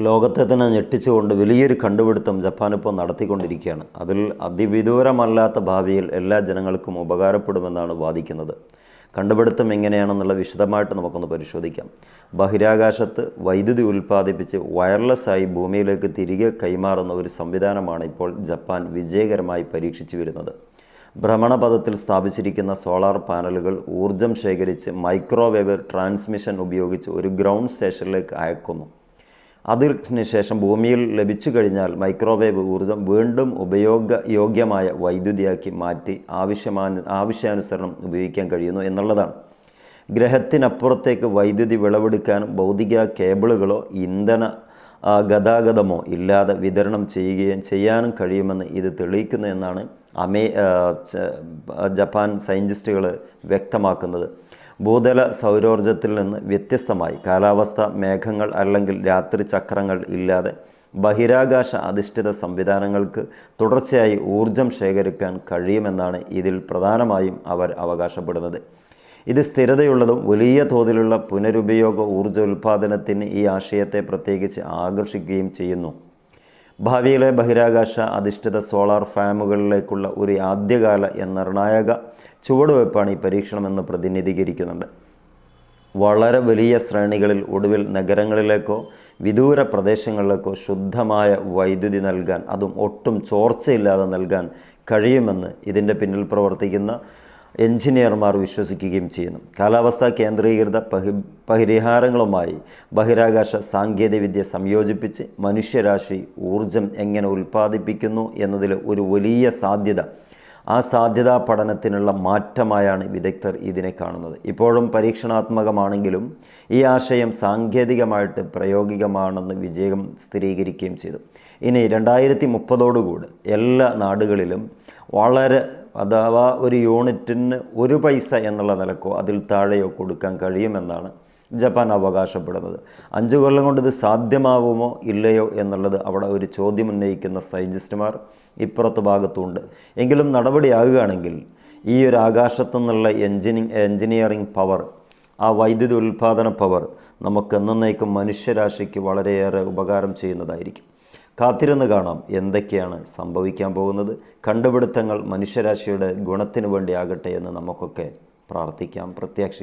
ലോകത്തെ തന്നെ ഞെട്ടിച്ചുകൊണ്ട് വലിയൊരു കണ്ടുപിടുത്തം ജപ്പാൻ ഇപ്പോൾ നടത്തിക്കൊണ്ടിരിക്കുകയാണ്. അതിൽ അതിവിദൂരമല്ലാത്ത ഭാവിയിൽ എല്ലാ ജനങ്ങൾക്കും ഉപകാരപ്പെടുമെന്നാണ് വാദിക്കുന്നത്. കണ്ടുപിടുത്തം എങ്ങനെയാണെന്നുള്ള വിശദമായിട്ട് നമുക്കൊന്ന് പരിശോധിക്കാം. ബഹിരാകാശത്ത് വൈദ്യുതി ഉൽപ്പാദിപ്പിച്ച് വയർലെസ്സായി ഭൂമിയിലേക്ക് തിരികെ കൈമാറുന്ന ഒരു സംവിധാനമാണ് ഇപ്പോൾ ജപ്പാൻ വിജയകരമായി പരീക്ഷിച്ചു വരുന്നത്. ഭ്രമണപഥത്തിൽ സ്ഥാപിച്ചിരിക്കുന്ന സോളാർ പാനലുകൾ ഊർജം ശേഖരിച്ച് മൈക്രോവേവ് ട്രാൻസ്മിഷൻ ഉപയോഗിച്ച് ഒരു ഗ്രൗണ്ട് സ്റ്റേഷനിലേക്ക് അയക്കുന്നു. അതിനുശേഷം ഭൂമിയിൽ ലഭിച്ചു കഴിഞ്ഞാൽ മൈക്രോവേവ് ഊർജം വീണ്ടും ഉപയോഗയോഗ്യമായ വൈദ്യുതിയാക്കി മാറ്റി ആവശ്യാനുസരണം ഉപയോഗിക്കാൻ കഴിയുന്നു എന്നുള്ളതാണ്. ഗ്രഹത്തിനപ്പുറത്തേക്ക് വൈദ്യുതി വിളവെടുക്കാനും ഭൗതിക കേബിളുകളോ ഇന്ധന ഗതാഗതമോ ഇല്ലാതെ വിതരണം ചെയ്യാനും കഴിയുമെന്ന് ഇത് തെളിയിക്കുന്നു എന്നാണ് ജപ്പാൻ സയൻറ്റിസ്റ്റുകൾ വ്യക്തമാക്കുന്നത്. ഭൂതല സൗരോർജ്ജത്തിൽ നിന്ന് വ്യത്യസ്തമായി കാലാവസ്ഥ മേഘങ്ങൾ അല്ലെങ്കിൽ രാത്രി ചക്രങ്ങൾ ഇല്ലാതെ ബഹിരാകാശ അധിഷ്ഠിത സംവിധാനങ്ങൾക്ക് തുടർച്ചയായി ഊർജം ശേഖരിക്കാൻ കഴിയുമെന്നാണ് ഇതിൽ പ്രധാനമായും അവർ അവകാശപ്പെടുന്നത്. ഇത് സ്ഥിരതയുള്ളതും വലിയ തോതിലുള്ള പുനരുപയോഗ ഊർജ്ജ ഉൽപ്പാദനത്തിന് ഈ ആശയത്തെ പ്രത്യേകിച്ച് ആകർഷിക്കുകയും ചെയ്യുന്നു. ഭാവിയിലെ ബഹിരാകാശ അധിഷ്ഠിത സോളാർ ഫാമുകളിലേക്കുള്ള ഒരു ആദ്യകാല നിർണായക ചുവടുവയ്പ്പാണ് ഈ പരീക്ഷണമെന്ന് പ്രതിനിധീകരിക്കുന്നുണ്ട്. വളരെ വലിയ ശ്രേണികളിൽ ഒടുവിൽ നഗരങ്ങളിലേക്കോ വിദൂര പ്രദേശങ്ങളിലേക്കോ ശുദ്ധമായ വൈദ്യുതി നൽകാൻ, അതും ഒട്ടും ചോർച്ചയില്ലാതെ നൽകാൻ കഴിയുമെന്ന് ഇതിൻ്റെ പിന്നിൽ പ്രവർത്തിക്കുന്ന എഞ്ചിനീയർമാർ വിശ്വസിക്കുകയും ചെയ്യുന്നു. കാലാവസ്ഥാ കേന്ദ്രീകൃത പരിഹാരങ്ങളുമായി ബഹിരാകാശ സാങ്കേതികവിദ്യ സംയോജിപ്പിച്ച് മനുഷ്യരാശി ഊർജം എങ്ങനെ ഉൽപ്പാദിപ്പിക്കുന്നു എന്നതിൽ ഒരു വലിയ സാധ്യത, ആ സാധ്യതാ പഠനത്തിനുള്ള മാറ്റമായാണ് വിദഗ്ധർ ഇതിനെ കാണുന്നത്. ഇപ്പോഴും പരീക്ഷണാത്മകമാണെങ്കിലും ഈ ആശയം സാങ്കേതികമായിട്ട് പ്രായോഗികമാണെന്ന് വിജയം സ്ഥിരീകരിക്കുകയും ചെയ്തു. ഇനി 2030 എല്ലാ നാടുകളിലും വളരെ അഥവാ ഒരു യൂണിറ്റിന് 1 പൈസ എന്നുള്ള നിലക്കോ അതിൽ താഴെയോ കൊടുക്കാൻ കഴിയുമെന്നാണ് ജപ്പാൻ അവകാശപ്പെടുന്നത്. 5 കൊല്ലം കൊണ്ട് ഇത് സാധ്യമാവുമോ ഇല്ലയോ എന്നുള്ളത് അവിടെ ഒരു ചോദ്യം ഉന്നയിക്കുന്ന സയൻറ്റിസ്റ്റുമാർ ഇപ്പുറത്ത് ഭാഗത്തുണ്ട്. എങ്കിലും നടപടിയാകുകയാണെങ്കിൽ ഈ ഒരു ആകാശത്തു നിന്നുള്ള എൻജിനീയറിംഗ് പവർ, ആ വൈദ്യുതി ഉൽപ്പാദന പവർ നമുക്ക് എന്നേക്കും മനുഷ്യരാശിക്ക് വളരെയേറെ ഉപകാരം ചെയ്യുന്നതായിരിക്കും. കാത്തിരുന്ന് കാണാം എന്തൊക്കെയാണ് സംഭവിക്കാൻ പോകുന്നത്. കണ്ടുപിടുത്തങ്ങൾ മനുഷ്യരാശിയുടെ ഗുണത്തിന് വേണ്ടിയാകട്ടെ എന്ന് നമുക്കൊക്കെ പ്രാർത്ഥിക്കാം, പ്രത്യാശിക്കാം.